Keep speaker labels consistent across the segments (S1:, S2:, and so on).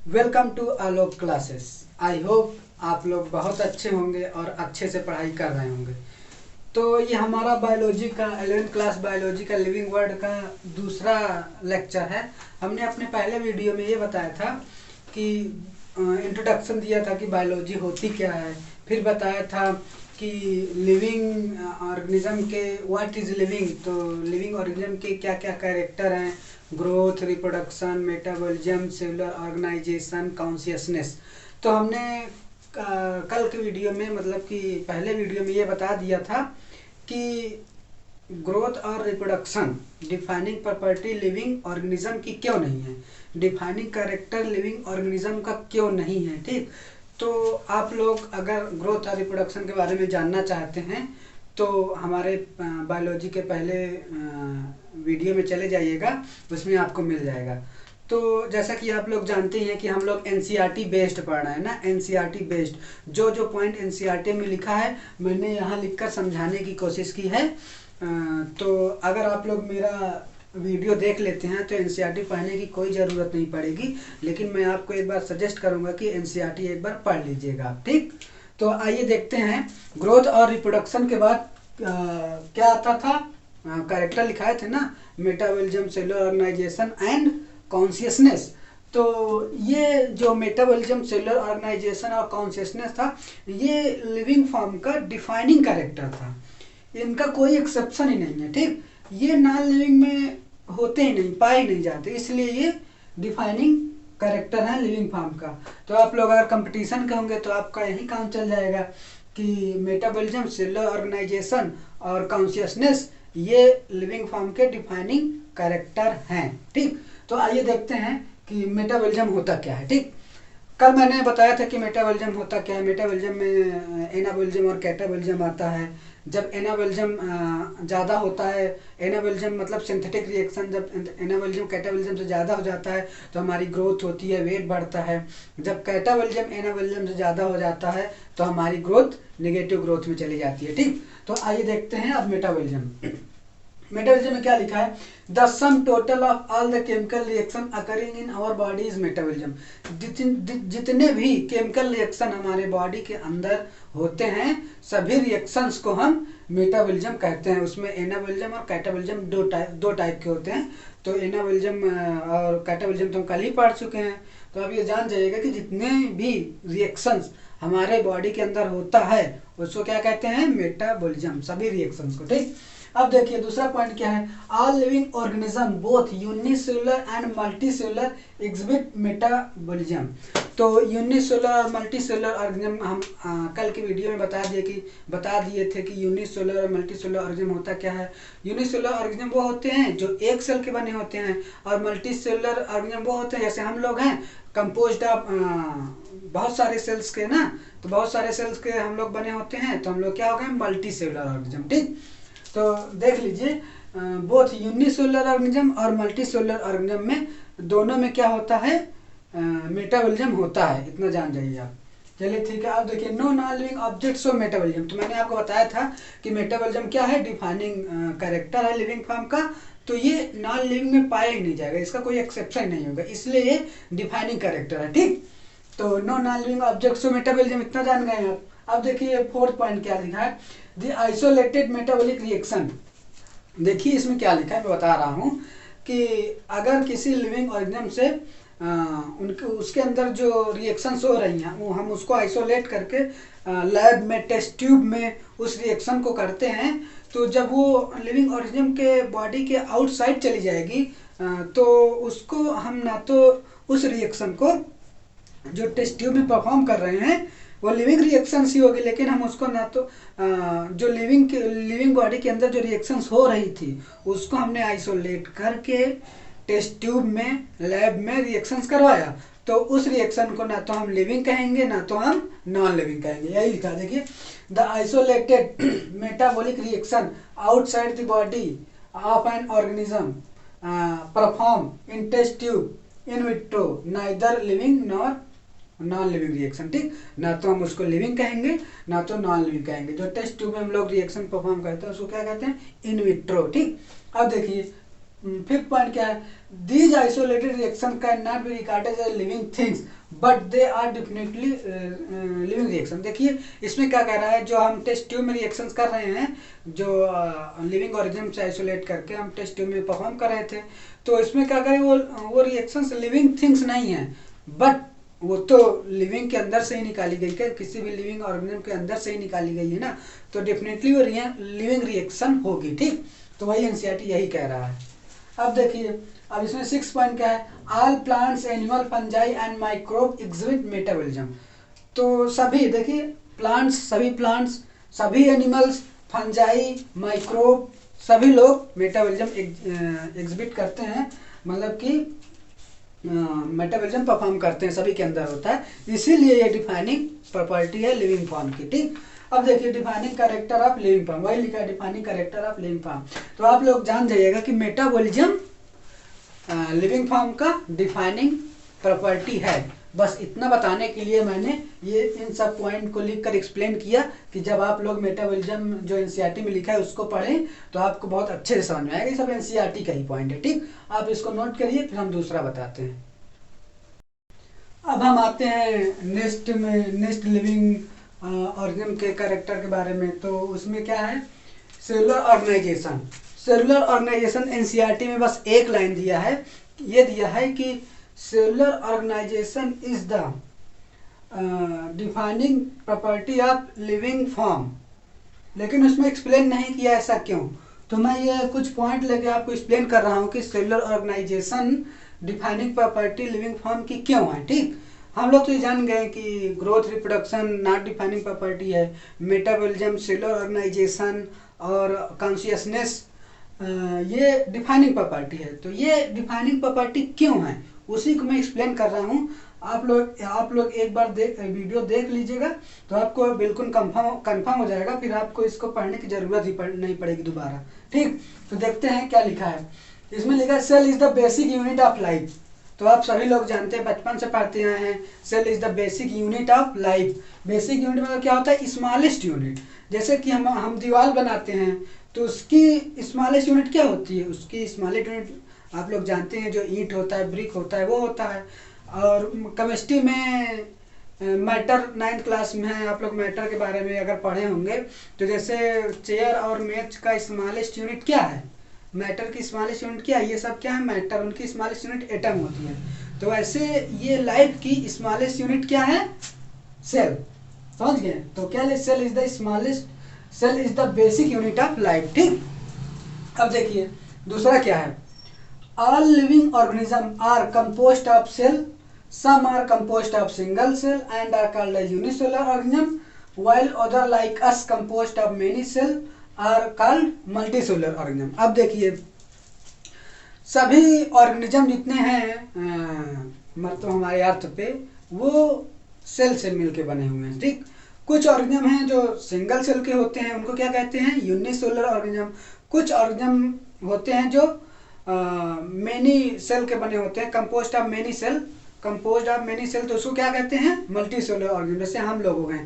S1: Welcome to Alok classes. I hope आप लोग बहुत अच्छे होंगे और अच्छे से पढ़ाई कर रहे होंगे। तो ये हमारा बायोलॉजी का 11th क्लास बायोलॉजी का लिविंग वर्ड का दूसरा लेक्चर है। हमने अपने पहले वीडियो में ये बताया था कि इंट्रोडक्शन दिया था कि बायोलॉजी होती क्या है, फिर बताया था कि लिविंग ऑर्गेनिज्म के व्हाट इज लिविंग, तो लिविंग ऑर्गेनिज्म के क्या क्या कैरेक्टर हैं, growth, reproduction, metabolism, cellular organisation, consciousness. तो हमने कल के वीडियो में मतलब कि पहले वीडियो में ये बता दिया था कि ग्रोथ और reproduction defining property living organism की क्यों नहीं है, डिफाइनिंग कैरेक्टर लिविंग ऑर्गेनिज्म का क्यों नहीं है। ठीक, तो आप लोग अगर ग्रोथ और रिप्रोडक्शन के बारे में जानना चाहते हैं तो हमारे बायोलॉजी के पहले वीडियो में चले जाइएगा, उसमें आपको मिल जाएगा। तो जैसा कि आप लोग जानते हैं कि हम लोग एनसीईआरटी बेस्ड पढ़ रहे हैं ना, एनसीईआरटी बेस्ड जो पॉइंट एनसीईआरटी में लिखा है मैंने यहाँ लिखकर समझाने की कोशिश की है। तो अगर आप लोग मेरा वीडियो देख लेते हैं तो एनसीईआरटी पढ़ने की कोई ज़रूरत नहीं पड़ेगी, लेकिन मैं आपको एक बार सजेस्ट करूंगा कि एनसीईआरटी एक बार पढ़ लीजिएगा आप। ठीक, तो आइए देखते हैं ग्रोथ और रिप्रोडक्शन के बाद क्या आता था। कैरेक्टर लिखाए थे ना, metabolism, cellular organisation and consciousness. तो ये जो मेटाबॉलिज्म, सेलुलर ऑर्गेनाइजेशन और कॉन्शियसनेस था, ये लिविंग फॉर्म का डिफाइनिंग कैरेक्टर था, इनका कोई एक्सेप्शन ही नहीं है। ठीक, ये नॉन लिविंग में होते ही नहीं, पाए ही नहीं जाते, इसलिए ये डिफाइनिंग कैरेक्टर है लिविंग फॉर्म का। तो आप लोग अगर कंपटीशन के होंगे तो आपका यही काम चल जाएगा कि मेटाबॉलिज्म, सेलुलर ऑर्गेनाइजेशन और कॉन्शियसनेस ये लिविंग फॉर्म के डिफाइनिंग कैरेक्टर हैं। ठीक, तो आइए देखते हैं कि मेटाबॉलिज्म होता क्या है। ठीक, कल मैंने बताया था कि मेटाबॉलिज्म होता क्या है। मेटाबॉलिज्म में एनाबॉलिज्म और कैटाबॉलिज्म आता है। जब एनाबॉलिज्म ज़्यादा होता है, एनाबॉलिज्म मतलब सिंथेटिक रिएक्शन, जब एनाबॉलिज्म कैटाबॉलिज्म से ज़्यादा हो जाता है तो हमारी ग्रोथ होती है, वेट बढ़ता है। जब कैटाबॉलिज्म एनाबॉलिज्म से ज़्यादा हो जाता है तो हमारी ग्रोथ नेगेटिव ग्रोथ में चली जाती है। ठीक, तो आइए देखते हैं अब मेटाबॉलिज्म। मेटाबॉलिज्म में क्या लिखा है, the sum total of all the chemical reaction occurring in our body is metabolism. जितने भी केमिकल रिएक्शन हमारे बॉडी के अंदर होते हैं सभी रिएक्शंस को हम मेटाबॉलिज्म कहते हैं। उसमें एनाबॉलिज्म और कैटाबॉलिज्म दो टाइप के होते हैं। तो एनाबॉलिज्म और कैटाबॉलिज्म तो हम कल ही पढ़ चुके हैं। तो अब ये जान जाइएगा कि जितने भी रिएक्शंस हमारे बॉडी के अंदर होता है उसको क्या कहते हैं, मेटाबॉलिज्म, सभी रिएक्शंस को। ठीक, अब देखिए दूसरा पॉइंट क्या है, all living organism both unicellular and multicellular exhibit metabolism. तो यूनिसेलुलर और मल्टीसेलुलर ऑर्गेनिज्म हम कल की वीडियो में बता दिए थे कि यूनिसेलुलर और मल्टीसेलुलर ऑर्गेनिज्म होता क्या है। यूनिसेलुलर ऑर्गेनिज्म वो होते हैं जो एक सेल के बने होते हैं, और मल्टीसेलुलर ऑर्गेनिज्म वो होते हैं जैसे हम लोग हैं, कंपोज्ड ऑफ बहुत सारे सेल्स के ना, तो बहुत सारे सेल्स के हम लोग बने होते हैं, तो हम लोग क्या हो गए, मल्टीसेलुलर ऑर्गेनिज्म। ठीक, तो देख लीजिए बोथ यूनिसेलुलर ऑर्गेनिज्म और मल्टीसेलुलर ऑर्गेनिज्म में दोनों में क्या होता है, मेटाबॉलिज्म होता है, इतना जान जाइए आप। चलिए ठीक है, अब देखिए no non living objects of metabolism. तो मैंने आपको बताया था कि मेटाबॉलिज्म क्या है, डिफाइनिंग कैरेक्टर है लिविंग फॉर्म का। तो ये नॉन लिविंग में पाया ही नहीं जाएगा, इसका कोई एक्सेप्शन नहीं होगा, इसलिए ये डिफाइनिंग कैरेक्टर है। ठीक, तो no non living objects of metabolism इतना जान गए आप। अब देखिए फोर्थ पॉइंट क्या लिखा है, द आइसोलेटेड मेटाबॉलिक रिएक्शन। देखिए इसमें क्या लिखा है, मैं बता रहा हूँ कि अगर किसी लिविंग ऑर्गेनिज्म से उनके उसके अंदर जो रिएक्शंस हो रही हैं वो हम उसको आइसोलेट करके लैब में, टेस्ट ट्यूब में उस रिएक्शन को करते हैं, तो जब वो लिविंग ऑर्गेनिज्म के बॉडी के आउटसाइड चली जाएगी तो उसको हम ना तो उस रिएक्शन को जो टेस्ट ट्यूब में परफॉर्म कर रहे हैं वो लिविंग रिएक्शंस ही होगी, लेकिन हम उसको ना तो जो लिविंग बॉडी के अंदर जो रिएक्शंस हो रही थी उसको हमने आइसोलेट करके टेस्ट ट्यूब में, लैब में रिएक्शंस करवाया, तो उस रिएक्शन को ना तो हम लिविंग कहेंगे ना तो हम नॉन लिविंग कहेंगे। यही लिखा देखिए, the isolated metabolic reaction outside the body of an organism perform in test tube in vitro neither living nor non living reaction. ठीक, ना तो हम उसको लिविंग कहेंगे ना तो नॉन लिविंग कहेंगे। जो टेस्ट ट्यूब में हम लोग रिएक्शन परफॉर्म करते हैं उसको क्या कहते हैं, इन विट्रो। ठीक, अब देखिए फिफ्थ पॉइंट क्या है, these isolated reaction can not be regarded as living things but they are definitely living reaction. देखिए इसमें क्या कह रहा है, जो हम टेस्ट ट्यूब में रिएक्शंस कर रहे हैं, जो लिविंग ऑर्गेनिज्म से आइसोलेट करके हम टेस्ट ट्यूब में परफॉर्म कर रहे थे, तो इसमें क्या करें, वो रिएक्शंस लिविंग थिंग्स नहीं है, बट वो तो लिविंग के अंदर से ही निकाली गई है, किसी भी लिविंग ऑर्गेनिज्म के अंदर से ही निकाली गई है ना, तो डेफिनेटली वो लिविंग रिएक्शन होगी। ठीक, तो वही एनसीईआरटी यही कह रहा है। अब देखिए, अब इसमें 6 पॉइंट क्या है, all plants animal fungi and microbe exhibit metabolism. तो सभी देखिए प्लांट्स सभी एनिमल्स, फंजाई, माइक्रोब, सभी लोग मेटाबॉलिज्म एग्जिबिट करते हैं, मतलब कि मेटाबॉलिज्म परफॉर्म करते हैं, सभी के अंदर होता है, इसीलिए ये डिफाइनिंग प्रॉपर्टी है लिविंग फॉर्म की। ठीक, अब देखिए defining character of living form, वही लिखा है defining character of living form. तो आप लोग जान जाइएगा कि मेटाबॉलिज्म लिविंग फॉर्म का डिफाइनिंग प्रॉपर्टी है। बस इतना बताने के लिए मैंने ये इन सब पॉइंट को लिखकर एक्सप्लेन किया कि जब आप लोग मेटाबॉलिज्म जो एनसीईआरटी में लिखा है उसको पढ़ें तो आपको बहुत अच्छे से समझ में आएगा। ये सब एनसीईआरटी का ही पॉइंट है। ठीक, आप इसको नोट करिए, फिर हम दूसरा बताते हैं। अब हम आते हैं नेक्स्ट लिविंग ऑर्गेनिज्म के कैरेक्टर के बारे में। तो उसमें क्या है, cellular organisation. Cellular organisation NCERT में बस एक लाइन दिया है, ये दिया है कि cellular organisation is the defining property of living form, लेकिन उसमें एक्सप्लेन नहीं किया ऐसा क्यों। तो मैं ये कुछ पॉइंट लेके आपको एक्सप्लेन कर रहा हूँ कि cellular organisation defining property living form की क्यों है। ठीक, हम लोग तो ये जान गए कि growth reproduction not defining property है, मेटाबॉलिज्म, सेलुलर ऑर्गेनाइजेशन और कॉन्शियसनेस ये डिफाइनिंग प्रॉपर्टी है। तो ये डिफाइनिंग प्रॉपर्टी क्यों है उसी को मैं एक्सप्लेन कर रहा हूँ। आप लोग एक बार वीडियो देख लीजिएगा तो आपको बिल्कुल कंफर्म हो जाएगा, फिर आपको इसको पढ़ने की जरूरत ही नहीं पड़ेगी दोबारा। ठीक, तो देखते हैं क्या लिखा है। इसमें लिखा है cell is the basic unit of life. तो आप सभी लोग जानते हैं, बचपन से पढ़ते आए हैं, cell is the basic unit of life. Basic unit मतलब क्या होता है, स्मॉलेस्ट यूनिट। जैसे कि हम दीवार बनाते हैं तो उसकी स्मॉलेस्ट यूनिट क्या होती है, उसकी स्मॉलेस्ट यूनिट आप लोग जानते हैं, जो ईंट होता है, ब्रिक होता है, वो होता है। और केमिस्ट्री में मैटर 9th क्लास में है, आप लोग मैटर के बारे में अगर पढ़े होंगे तो जैसे चेयर और मेज का स्मॉलेस्ट यूनिट क्या है, मैटर की स्मॉलेस्ट यूनिट क्या है, ये सब क्या है मैटर, उनकी स्मॉलेस्ट यूनिट एटम होती है। तो ऐसे ये लाइफ की स्मॉलेस्ट यूनिट क्या है, सेल। समझ गए? तो क्या है, cell is the smallest, cell is the basic unit of life. ठीक, अब देखिए दूसरा क्या है, all living organisms are composed of cell, some are composed of single cell and are called as unicellular organism, while other like us composed of many cell are called multicellular organism। अब देखिए सभी organism जितने हैं मतलब हमारे अर्थ पे वो cell से मिलके बने हुए हैं। ठीक, कुछ ऑर्गेनिज्म हैं जो सिंगल सेल के होते हैं, उनको क्या कहते हैं, यूनिसेलुलर ऑर्गेनिज्म। कुछ ऑर्गेनिज्म होते हैं जो मेनी सेल के बने होते हैं, कंपोस्ट ऑफ मेनी सेल, तो उसको क्या कहते हैं, मल्टी सेलुलर ऑर्गेनिज्म। जैसे हम लोग हो गए,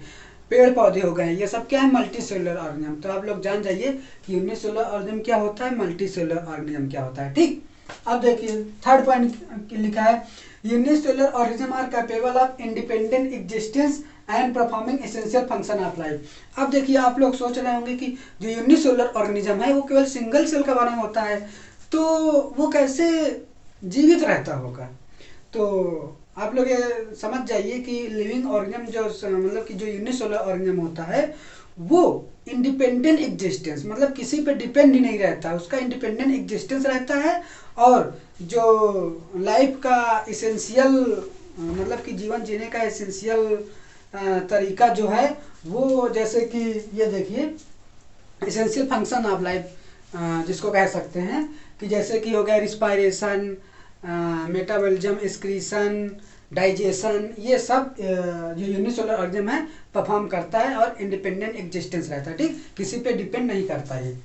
S1: पेड़ पौधे हो गए, ये सब क्या है, मल्टी सेलुलर ऑर्गेनिज्म। तो आप लोग जान जाइए कि यूनिसेलुलर ऑर्गेनिज्म क्या होता है, मल्टी सेलुलर ऑर्गेनिज्म क्या होता है। ठीक, अब देखिए थर्ड पॉइंट लिखा है, unicellular organism are capable of independent existence and performing essential function of life. अब देखिए आप लोग सोच रहे होंगे कि जो यूनिसेलुलर ऑर्गेनिज्म है वो केवल सिंगल सेल का बना होता है, तो वो कैसे जीवित रहता होगा। तो आप लोग ये समझ जाइए कि लिविंग ऑर्गेनिज्म जो मतलब कि जो यूनिसेलुलर ऑर्गेनिज्म होता है वो इंडिपेंडेंट एग्जिस्टेंस, मतलब किसी पे डिपेंड ही नहीं रहता, उसका इंडिपेंडेंट एग्जिस्टेंस रहता है। और जो लाइफ का इसेंशियल मतलब कि जीवन जीने का इसेंशियल तरीका जो है वो, जैसे कि ये देखिए इसेंशियल फंक्शन ऑफ लाइफ जिसको कह सकते हैं कि जैसे कि हो गया रिस्पायरेशन, मेटाबॉलिज्म, एक्सक्रीशन, डाइजेशन, ये सब जो यूनिसेलुलर ऑर्गेनिज्म है परफॉर्म करता है और इंडिपेंडेंट एग्जिस्टेंस रहता है। ठीक, किसी पे डिपेंड नहीं करता ये।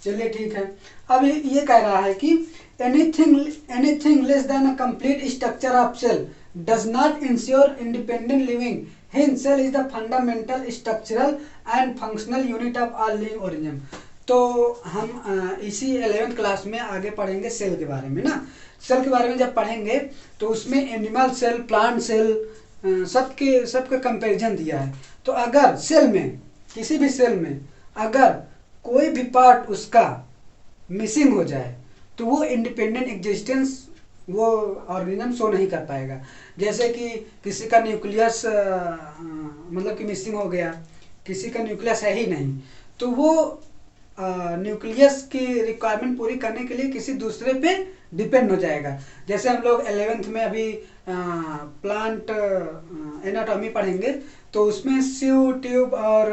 S1: चलिए ठीक है, अब ये कह रहा है कि anything less than a complete structure of cell does not ensure independent living, hence cell is the fundamental structural and functional unit of all living organism। तो हम इसी 11th क्लास में आगे पढ़ेंगे सेल के बारे में ना। सेल के बारे में जब पढ़ेंगे तो उसमें एनिमल सेल, प्लांट सेल, सबके कंपैरिजन दिया है। तो अगर सेल में, किसी भी सेल में अगर कोई भी पार्ट उसका मिसिंग हो जाए तो वो इंडिपेंडेंट एग्जिस्टेंस वो ऑर्गेनिज्म शो नहीं कर पाएगा। जैसे कि किसी का न्यूक्लियस मतलब कि मिसिंग हो गया, किसी का न्यूक्लियस है ही नहीं, तो वो न्यूक्लियस की रिक्वायरमेंट पूरी करने के लिए किसी दूसरे पे डिपेंड हो जाएगा। जैसे हम लोग 11th में अभी प्लांट एनाटॉमी पढ़ेंगे, तो उसमें सीव ट्यूब और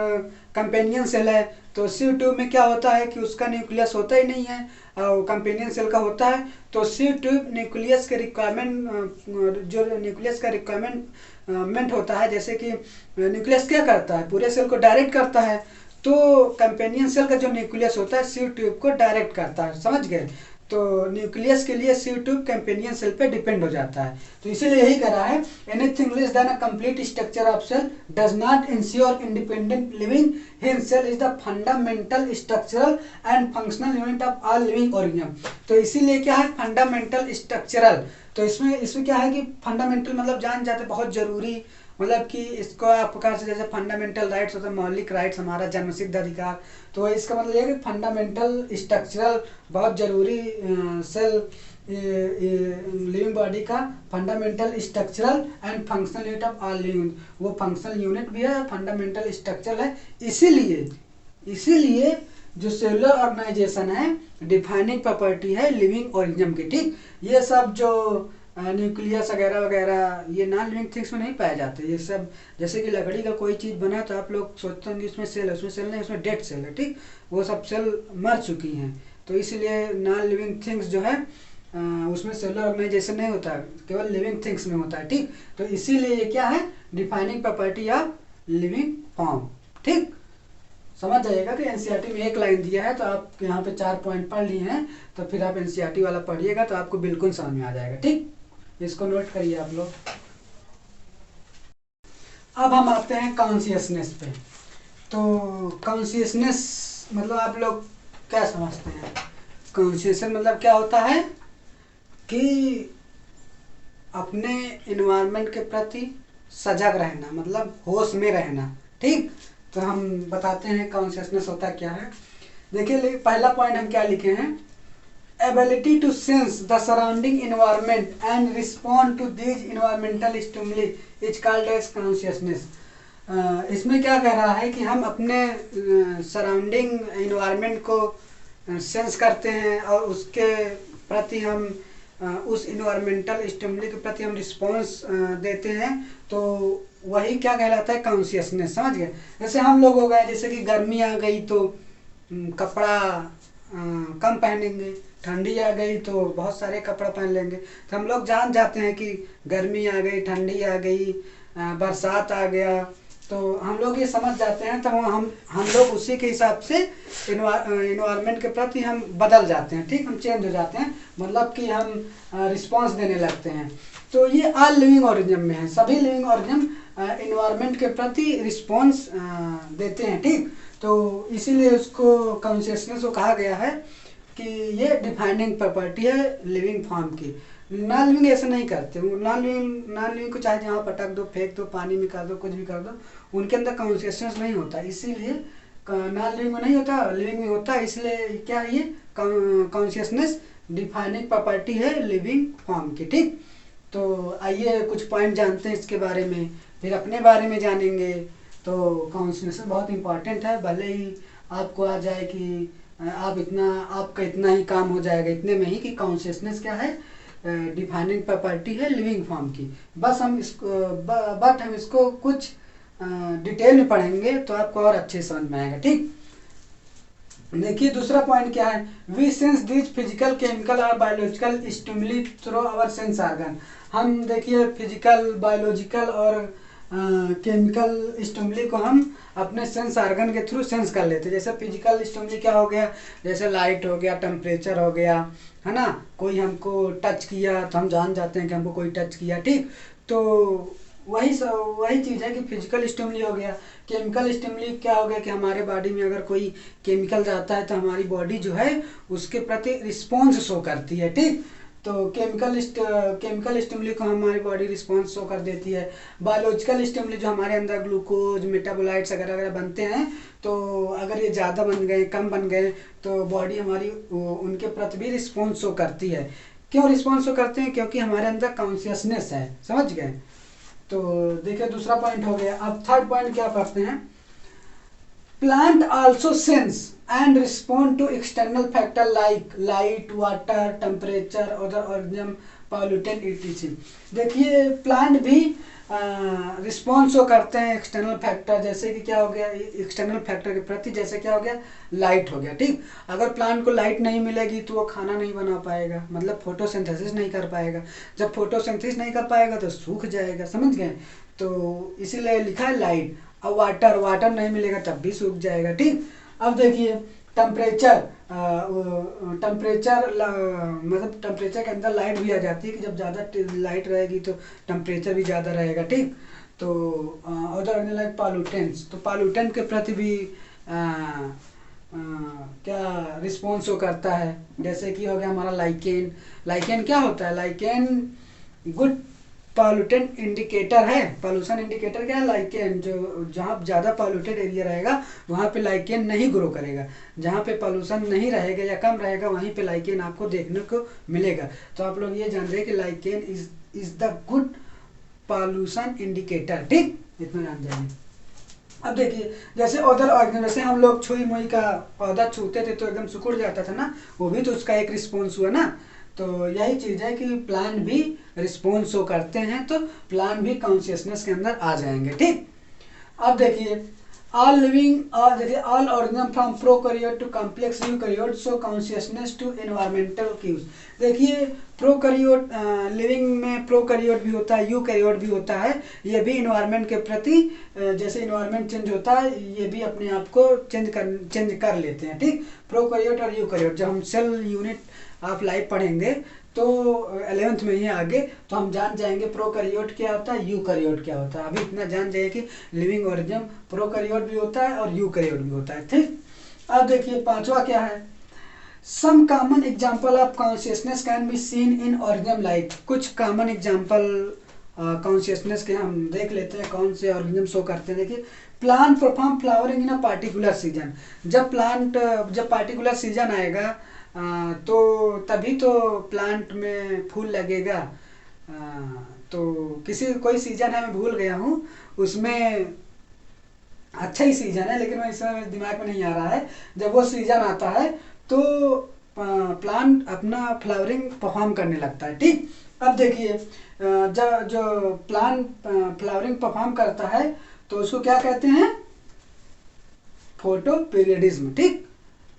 S1: कंपेनियन सेल है। तो सीव ट्यूब में क्या होता है कि उसका न्यूक्लियस होता ही नहीं है और कंपेनियन सेल का होता है। तो सीव ट्यूब न्यूक्लियस के रिक्वायरमेंट, जो न्यूक्लियस का रिक्वायरमेंट होता है, जैसे कि न्यूक्लियस क्या करता है, पूरे सेल को डायरेक्ट करता है, तो कंपेनियन सेल का जो न्यूक्लियस होता है सीव ट्यूब को डायरेक्ट करता है, समझ गए। तो न्यूक्लियस के लिए सीव ट्यूब कंपेनियन सेल पे डिपेंड हो जाता है। तो इसीलिए यही कह रहा है, anything less than a complete structure of cell does not ensure independent living, hence cell is the fundamental structural and functional unit of all living organism. तो इसीलिए क्या है फंडामेंटल स्ट्रक्चरल, तो इसमें क्या है कि फंडामेंटल मतलब जान जाते बहुत जरूरी, मतलब कि इसको आप प्रकार से जैसे फंडामेंटल राइट्स होता है, मौलिक राइट्स, हमारा जन्मसिद्ध अधिकार, तो इसका मतलब यह है कि फंडामेंटल स्ट्रक्चरल बहुत जरूरी सेल लिविंग बॉडी का fundamental structural and functional unit of all living, वो फंक्शनल यूनिट भी है, फंडामेंटल स्ट्रक्चरल है। इसीलिए जो सेलुलर ऑर्गेनाइजेशन है डिफाइनिंग प्रॉपर्टी है लिविंग ऑर्गेनिज्म की, ठीक। ये सब जो न्यूक्लियस वगैरह वगैरह ये नॉन लिविंग थिंग्स में नहीं पाए जाते। ये सब जैसे कि लकड़ी का कोई चीज़ बना तो आप लोग सोचते होंगे उसमें सेल है, उसमें सेल नहीं, उसमें डेड सेल है, ठीक। वो सब सेल मर चुकी हैं, तो इसलिए नॉन लिविंग थिंग्स जो है उसमें सेलुलर ऑर्गेनाइजेशन नहीं होता, केवल लिविंग थिंग्स में होता है, ठीक। तो इसीलिए ये क्या है defining property of living form, ठीक। समझ जाइएगा कि एनसीईआरटी में एक लाइन दिया है तो आप यहाँ पे 4 पॉइंट पढ़ लिए हैं, तो फिर आप एनसीईआरटी वाला पढ़िएगा तो आपको बिल्कुल समझ में आ जाएगा, ठीक। इसको नोट करिए आप लोग। अब हम आते हैं कॉन्शियसनेस पे। तो कॉन्शियसनेस मतलब आप लोग क्या समझते हैं? कॉन्शियसनेस मतलब क्या होता है कि अपने इन्वायरमेंट के प्रति सजग रहना, मतलब होश में रहना, ठीक। तो हम बताते हैं कॉन्शियसनेस होता क्या है। देखिए पहला पॉइंट हम क्या लिखे हैं, ability to sense the surrounding environment and respond to these environmental stimuli is called as consciousness। इसमें क्या कह रहा है कि हम अपने सराउंडिंग इन्वायरमेंट को सेंस करते हैं और उसके प्रति हम उस इन्वायरमेंटल स्टिमुली के प्रति हम रिस्पॉन्स देते हैं, तो वही क्या कहलाता है कॉन्शियसनेस, समझ गए। जैसे हम लोग हो गए, जैसे कि गर्मी आ गई तो कपड़ा कम पहनेंगे, ठंडी आ गई तो बहुत सारे कपड़ा पहन लेंगे। तो हम लोग जान जाते हैं कि गर्मी आ गई, ठंडी आ गई, बरसात आ गया, तो हम लोग ये समझ जाते हैं। तो हम लोग उसी के हिसाब से इन्वायरमेंट के प्रति हम बदल जाते हैं, ठीक। हम चेंज हो जाते हैं, मतलब कि हम रिस्पांस देने लगते हैं। तो ये ऑल लिविंग ऑर्गेनिज्म में है, सभी लिविंग ऑर्गेनिज्म इन्वायरमेंट के प्रति रिस्पांस देते हैं, ठीक। तो इसीलिए उसको कॉन्शियसनेस को कहा गया है कि ये डिफाइनिंग प्रॉपर्टी है लिविंग फॉर्म की। नॉन लिविंग ऐसा नहीं करते, नॉन लिविंग को चाहे जहाँ पटक दो, फेंक दो, पानी में कर दो, कुछ भी कर दो, उनके अंदर कॉन्शियसनेस नहीं होता, इसीलिए नॉन लिविंग में नहीं होता, लिविंग में होता है। इसलिए क्या है ये कॉन्शियसनेस डिफाइनिंग प्रॉपर्टी है लिविंग फॉर्म की, ठीक। तो आइए कुछ पॉइंट जानते हैं इसके बारे में, फिर अपने बारे में जानेंगे। तो कॉन्शियसनेस बहुत इंपॉर्टेंट है, भले ही आपको आ जाए कि आपका इतना ही काम हो जाएगा इतने में ही कि कॉन्शियसनेस क्या है डिफाइनिंग प्रॉपर्टी है लिविंग फॉर्म की। बस हम इसको कुछ डिटेल में पढ़ेंगे तो आपको और अच्छे समझ में आएगा, ठीक। देखिए दूसरा पॉइंट क्या है, we sense this physical, chemical और biological stimuli through our sense organ. हम देखिए फिजिकल, बायोलॉजिकल और केमिकल स्टिमुली को हम अपने सेंस ऑर्गन के थ्रू सेंस कर लेते हैं। जैसे फिजिकल स्टिमुली क्या हो गया, जैसे लाइट हो गया, टेम्परेचर हो गया, है ना, कोई हमको टच किया तो हम जान जाते हैं कि हमको कोई टच किया, ठीक। तो वही चीज़ है कि फिजिकल स्टिमुली हो गया, केमिकल स्टिमुली क्या हो गया कि हमारे बॉडी में अगर कोई केमिकल जाता है तो हमारी बॉडी जो है उसके प्रति रिस्पॉन्स शो करती है, ठीक। तो केमिकल स्टिमुली को हमारी बॉडी रिस्पॉन्स शो कर देती है। बायोलॉजिकल स्टिमुली जो हमारे अंदर ग्लूकोज मेटाबोलाइट्स वगैरह वगैरह बनते हैं, तो अगर ये ज़्यादा बन गए कम बन गए तो बॉडी हमारी उनके प्रति भी रिस्पॉन्स शो करती है। क्यों रिस्पॉन्स शो करते हैं? क्योंकि हमारे अंदर कॉन्शियसनेस है, समझ गए। तो देखिए दूसरा पॉइंट हो गया। अब थर्ड पॉइंट क्या पढ़ते हैं, plant also sense and respond to external factor like light, water, temperature, other organism, pollutant etc। देखिए प्लांट भी रिस्पॉन्स शो करते हैं एक्सटर्नल फैक्टर, जैसे कि क्या हो गया एक्सटर्नल फैक्टर के प्रति, जैसे क्या हो गया लाइट हो गया, ठीक। अगर प्लांट को लाइट नहीं मिलेगी तो वो खाना नहीं बना पाएगा, मतलब फोटोसिंथेसिस नहीं कर पाएगा। जब फोटोसिंथेसिस नहीं कर पाएगा तो सूख जाएगा, समझ गए। तो इसीलिए लिखा है लाइट। अब वाटर नहीं मिलेगा तब भी सूख जाएगा, ठीक। अब देखिए टेम्परेचर मतलब टेम्परेचर के अंदर लाइट भी आ जाती है कि जब ज़्यादा लाइट रहेगी तो टेम्परेचर भी ज़्यादा रहेगा, ठीक। तो अदर लाइक पॉल्यूटेंट्स, तो पॉल्यूटेंट के प्रति भी क्या रिस्पॉन्स शो करता है, जैसे कि हो गया हमारा लाइकेन क्या होता है, लाइकेन गुड पॉल्यूटेंट इंडिकेटर है। पॉल्यूशन इंडिकेटर क्या है, लाइकेन। जो जहाँ ज़्यादा पॉल्यूटेड एरिया रहेगा वहाँ पे लाइकेन नहीं ग्रो करेगा, जहाँ पे पॉल्यूशन नहीं रहेगा या कम रहेगा वहीं पे लाइकेन आपको देखने को मिलेगा। तो आप लोग ये जान रहे हैं कि lichen is the good pollution indicator, ठीक। इतना जान जाइए। अब देखिए जैसे अदर ऑर्गेनिज्म, जैसे हम लोग छुई मुई का पौधा छूते थे तो एकदम सिकुड़ जाता था ना, वो भी तो उसका एक रिस्पॉन्स हुआ ना। तो यही चीज़ है कि प्लांट भी रिस्पॉन्स शो करते हैं, तो प्लांट भी कॉन्शियसनेस के अंदर आ जाएंगे, ठीक। अब देखिए ऑल लिविंग और देखिए all organism from prokaryote to complex eukaryote show consciousness to environmental cues. देखिए प्रोकैरियोट लिविंग में प्रोकैरियोट भी होता है, यूकैरियोट भी होता है। ये भी इन्वायरमेंट के प्रति जैसे इन्वायरमेंट चेंज होता है ये भी अपने आप को चेंज कर लेते हैं, ठीक। प्रोकैरियोट और यूकैरियोट जब हम सेल यूनिट ऑफ लाइफ पढ़ेंगे तो 11th में ही आगे तो हम जान जाएंगे प्रोकैरियोट क्या होता है, यूकैरियोट क्या होता है। अभी इतना जान जाइए कि लिविंग ऑर्गेनिज्म प्रोकैरियोट भी होता है और यूकैरियोट भी होता है, ठीक। अब देखिए पांचवा क्या है, some common example of consciousness can be seen in organism life. कुछ कॉमन एग्जांपल कॉन्शियसनेस के हम देख लेते हैं, कौन से ऑर्गेनिज्म शो करते हैं। देखिए plant perform flowering in a particular season. जब पार्टिकुलर सीजन आएगा तो तभी तो प्लांट में फूल लगेगा। तो कोई सीजन है, मैं भूल गया हूँ, उसमें अच्छा ही सीजन है लेकिन मैं इस समय दिमाग में नहीं आ रहा है। जब वो सीजन आता है तो प्लांट अपना फ्लावरिंग परफॉर्म करने लगता है, ठीक। अब देखिए जो प्लांट फ्लावरिंग परफॉर्म करता है तो उसको क्या कहते हैं, फोटो पीरियडिज्म, ठीक।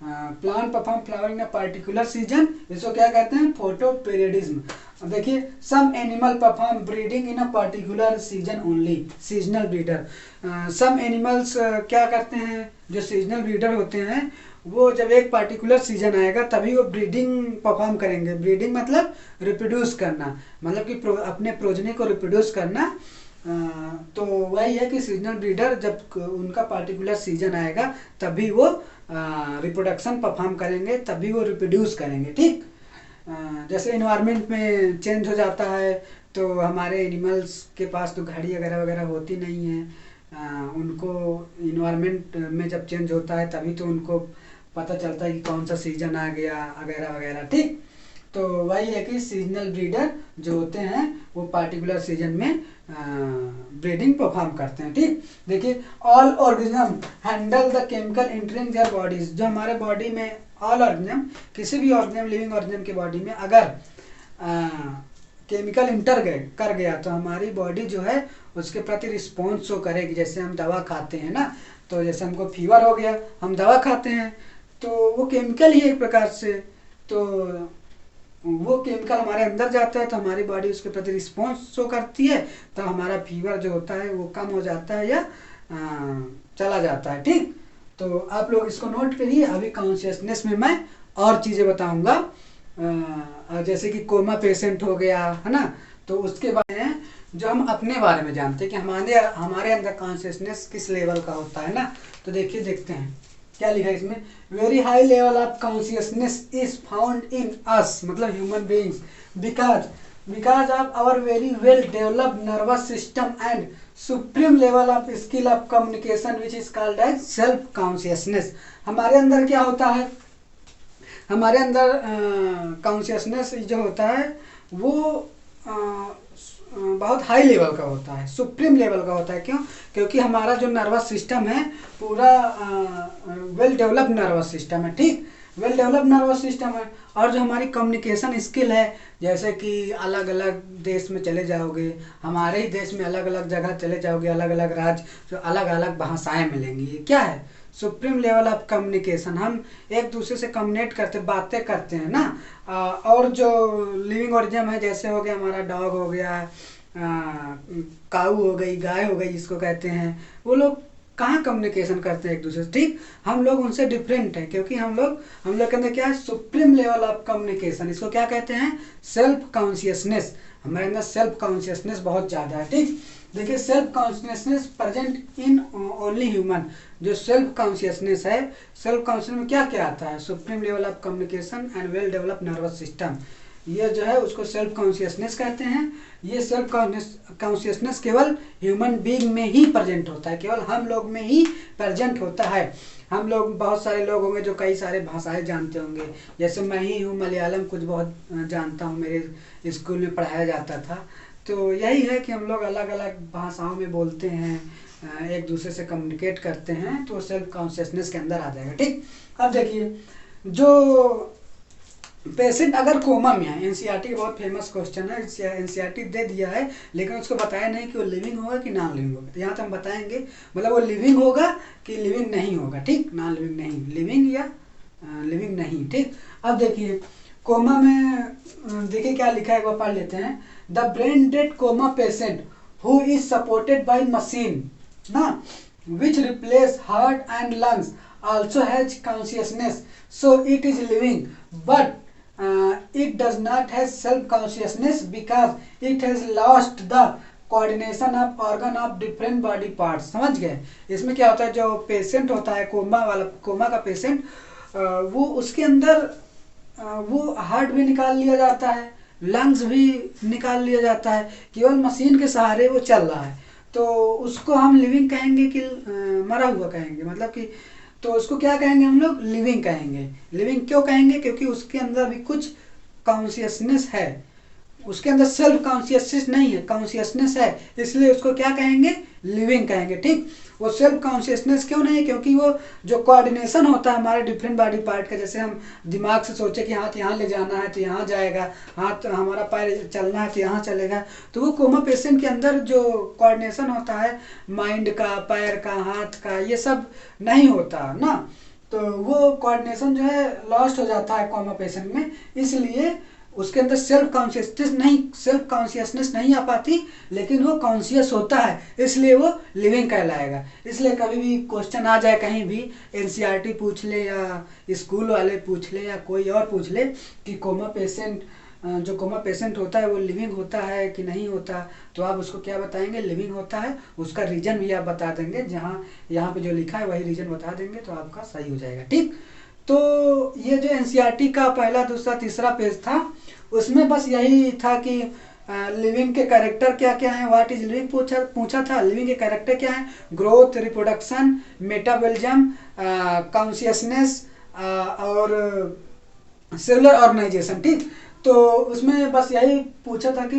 S1: Plant perform flowering in particular season, इसको क्या कहते हैं, फोटो पीरियडिज्म। अब देखिए some animal perform breeding in a particular season only, seasonal breeder. Some animals क्या करते हैं, जो सीजनल ब्रीडर होते हैं वो जब एक पार्टिकुलर सीजन आएगा तभी वो ब्रीडिंग परफॉर्म करेंगे। ब्रीडिंग मतलब रिप्रोड्यूस करना, मतलब कि अपने प्रोजनी को रिप्रोड्यूस करना। तो वही है कि सीजनल ब्रीडर जब उनका पार्टिकुलर सीजन आएगा तभी वो रिप्रोडक्शन परफॉर्म करेंगे, तभी वो रिप्रोड्यूस करेंगे, ठीक। जैसे इन्वायरमेंट में चेंज हो जाता है तो हमारे एनिमल्स के पास तो घड़ी वगैरह वगैरह होती नहीं है। उनको इन्वायरमेंट में जब चेंज होता है तभी तो उनको पता चलता है कि कौन सा सीजन आ गया वगैरह वगैरह, ठीक। तो वही है कि सीजनल ब्रीडर जो होते हैं वो पार्टिकुलर सीजन में ब्रीडिंग परफॉर्म करते हैं, ठीक। देखिए all organism handle the chemical entering their bodies. जो हमारे बॉडी में ऑल ऑर्गेनिज्म, किसी भी ऑर्गेनिज्म लिविंग ऑर्गेनिज्म के बॉडी में अगर केमिकल इंटर कर गया तो हमारी बॉडी जो है उसके प्रति रिस्पॉन्स शो करेगी। जैसे हम दवा खाते हैं ना, तो जैसे हमको फीवर हो गया हम दवा खाते हैं तो वो केमिकल ही एक प्रकार से, तो वो केमिकल हमारे अंदर जाता है तो हमारी बॉडी उसके प्रति रिस्पॉन्स शो करती है, तो हमारा फीवर जो होता है वो कम हो जाता है या चला जाता है, ठीक। तो आप लोग इसको नोट करिए। अभी कॉन्शियसनेस में मैं और चीज़ें बताऊंगा, जैसे कि कोमा पेशेंट हो गया है ना, तो उसके बारे में जो हम अपने बारे में जानते हैं कि हमारे अंदर कॉन्शियसनेस किस लेवल का होता है ना। तो देखिए देखते हैं क्या लिखा है इसमें, very high level of consciousness is found in us, मतलब human beings, because of our very well developed nervous system and supreme level of skill of communication which is called as self consciousness. हमारे अंदर क्या होता है, हमारे अंदर consciousness जो होता है वो बहुत हाई लेवल का होता है, सुप्रीम लेवल का होता है। क्यों? क्योंकि हमारा जो नर्वस सिस्टम है पूरा वेल डेवलप्ड नर्वस सिस्टम है, ठीक, वेल डेवलप्ड नर्वस सिस्टम है। और जो हमारी कम्युनिकेशन स्किल है, जैसे कि अलग अलग देश में चले जाओगे, हमारे ही देश में अलग अलग जगह चले जाओगे, अलग अलग राज्य, जो अलग अलग भाषाएं मिलेंगी, ये क्या है, सुप्रीम लेवल ऑफ कम्युनिकेशन। हम एक दूसरे से कम्युनिकेट करते, बातें करते हैं ना। और जो लिविंग ऑर्गेनिज्म है, जैसे हो गया हमारा डॉग हो गया, काऊ हो गई, गाय हो गई जिसको कहते हैं, वो लोग कहाँ कम्युनिकेशन करते हैं एक दूसरे से, ठीक। हम लोग उनसे डिफरेंट है, क्योंकि हम लोग के अंदर क्या है, सुप्रीम लेवल ऑफ कम्युनिकेशन, इसको क्या कहते हैं, सेल्फ कॉन्शियसनेस। हमारे अंदर सेल्फ कॉन्शियसनेस बहुत ज़्यादा है, ठीक। देखिए self consciousness present in only human. जो सेल्फ कॉन्शियसनेस है, सेल्फ कॉन्शियसनेस में क्या क्या आता है, supreme level of communication and well developed nervous system, ये जो है उसको सेल्फ कॉन्शियसनेस कहते हैं। ये सेल्फ कॉन्शियसनेस केवल ह्यूमन बीइंग में ही प्रेजेंट होता है, केवल हम लोग में ही प्रेजेंट होता है। हम लोग, बहुत सारे लोग होंगे जो कई सारे भाषाएं जानते होंगे, जैसे मैं ही हूँ, मलयालम कुछ बहुत जानता हूँ, मेरे स्कूल में पढ़ाया जाता था। तो यही है कि हम लोग अलग अलग भाषाओं में बोलते हैं, एक दूसरे से कम्युनिकेट करते हैं, तो सेल्फ कॉन्शियसनेस के अंदर आ जाएगा, ठीक। अब देखिए, जो पेशेंट अगर कोमा में है, एनसीईआरटी का बहुत फेमस क्वेश्चन है, एनसीईआरटी दे दिया है लेकिन उसको बताया नहीं कि वो लिविंग होगा कि नॉन लिविंग होगा। तो यहाँ तो हम बताएंगे, मतलब वो लिविंग होगा कि लिविंग नहीं होगा, ठीक, नॉन लिविंग नहीं, लिविंग या लिविंग नहीं, ठीक। अब देखिए कोमा में देखिए क्या लिखा है, वो पढ़ लेते हैं। The brain dead coma patient who is supported by machine ना, which replace heart and lungs also has consciousness, so it is living, but it does not have self consciousness because it has lost the coordination of organ of different body parts। समझ गए? इसमें क्या होता है, जो patient होता है coma का पेशेंट, वो उसके अंदर वो हार्ट भी निकाल लिया जाता है, लंग्स भी निकाल लिया जाता है, केवल मशीन के सहारे वो चल रहा है। तो उसको हम लिविंग कहेंगे कि मरा हुआ कहेंगे, मतलब कि, तो उसको क्या कहेंगे हम लोग, लिविंग कहेंगे। लिविंग क्यों कहेंगे, क्योंकि उसके अंदर भी कुछ कॉन्शियसनेस है, उसके अंदर सेल्फ कॉन्शियसनेस नहीं है, कॉन्शियसनेस है, इसलिए उसको क्या कहेंगे, लिविंग कहेंगे, ठीक। वो सेल्फ कॉन्शियसनेस क्यों नहीं है, क्योंकि वो जो कोऑर्डिनेशन होता है हमारे डिफरेंट बॉडी पार्ट का, जैसे हम दिमाग से सोचे कि हाथ यहाँ ले जाना है तो यहाँ जाएगा, हाथ हमारा पैर चलना है तो यहाँ चलेगा, तो वो कोमा पेशेंट के अंदर जो कोऑर्डिनेशन होता है माइंड का, पैर का, हाथ का, ये सब नहीं होता ना। तो वो कोऑर्डिनेशन जो है लॉस्ट हो जाता है कोमा पेशेंट में, इसलिए उसके अंदर सेल्फ कॉन्शियसनेस नहीं आ पाती, लेकिन वो कॉन्शियस होता है, इसलिए वो लिविंग कहलाएगा। इसलिए कभी भी क्वेश्चन आ जाए कहीं भी, एनसीईआरटी पूछ ले या स्कूल वाले पूछ ले या कोई और पूछ ले कि कोमा पेशेंट, जो कोमा पेशेंट होता है वो लिविंग होता है कि नहीं होता, तो आप उसको क्या बताएंगे, लिविंग होता है। उसका रीजन भी आप बता देंगे, जहाँ यहाँ पे जो लिखा है वही रीजन बता देंगे, तो आपका सही हो जाएगा, ठीक। तो ये जो एनसीईआरटी का पहला, दूसरा, तीसरा पेज था, उसमें बस यही था कि लिविंग के कैरेक्टर क्या क्या हैं, व्हाट इज लिविंग पूछा था। लिविंग के कैरेक्टर क्या हैं, ग्रोथ, रिप्रोडक्शन, मेटाबॉलिज्म, कॉन्शियसनेस और सेलुलर ऑर्गेनाइजेशन, ठीक। तो उसमें बस यही पूछा था कि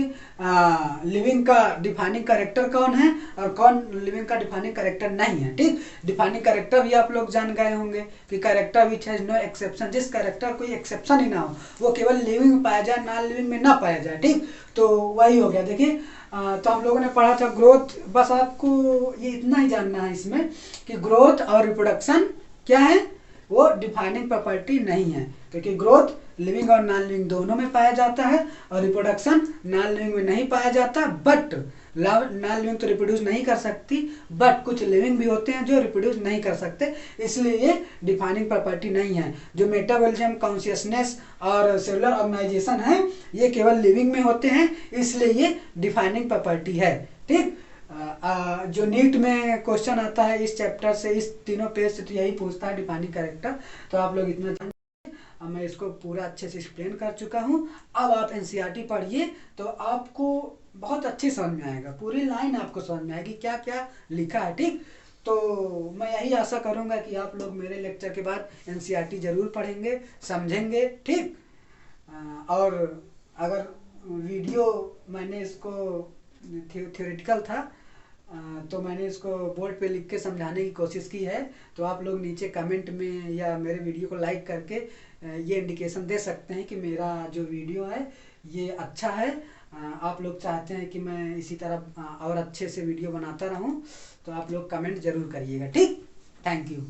S1: लिविंग का डिफाइनिंग कैरेक्टर कौन है और कौन लिविंग का डिफाइनिंग कैरेक्टर नहीं है, ठीक। डिफाइनिंग कैरेक्टर भी आप लोग जान गए होंगे कि character which has no exception, जिस कैरेक्टर कोई एक्सेप्शन ही ना हो, वो केवल लिविंग में पाया जाए, नॉन लिविंग में ना पाया जाए, ठीक। तो वही हो गया। देखिए तो हम लोगों ने पढ़ा था ग्रोथ, बस आपको ये इतना ही जानना है इसमें कि ग्रोथ और रिप्रोडक्शन क्या है, वो डिफाइनिंग प्रॉपर्टी नहीं है, क्योंकि ग्रोथ लिविंग और नॉन लिविंग दोनों में पाया जाता है और रिप्रोडक्शन नॉन लिविंग में नहीं पाया जाता। बट नॉन लिविंग तो रिप्रोड्यूस नहीं कर सकती, बट कुछ लिविंग भी होते हैं जो रिप्रोड्यूस नहीं कर सकते, इसलिए ये डिफाइनिंग प्रॉपर्टी नहीं है। जो मेटाबॉलिज्म, कॉन्शियसनेस और सेलुलर ऑर्गेनाइजेशन है, ये केवल लिविंग में होते हैं, इसलिए ये डिफाइनिंग प्रॉपर्टी है। ठीक, जो नीट में क्वेश्चन आता है इस चैप्टर से, इस तीनों पेज से, तो यही पूछता है डिफाइनिंग कैरेक्टर। तो आप लोग इतना जान, अब मैं इसको पूरा अच्छे से एक्सप्लेन कर चुका हूँ। अब आप एनसीईआरटी पढ़िए तो आपको बहुत अच्छी समझ में आएगा, पूरी लाइन आपको समझ में आएगी क्या क्या लिखा है। ठीक, तो मैं यही आशा करूँगा कि आप लोग मेरे लेक्चर के बाद एनसीईआरटी जरूर पढ़ेंगे, समझेंगे। ठीक, और अगर वीडियो मैंने इसको थ्योरेटिकल था तो मैंने इसको बोर्ड पे लिख के समझाने की कोशिश की है। तो आप लोग नीचे कमेंट में या मेरे वीडियो को लाइक करके ये इंडिकेशन दे सकते हैं कि मेरा जो वीडियो है ये अच्छा है। आप लोग चाहते हैं कि मैं इसी तरह और अच्छे से वीडियो बनाता रहूं, तो आप लोग कमेंट जरूर करिएगा। ठीक, थैंक यू।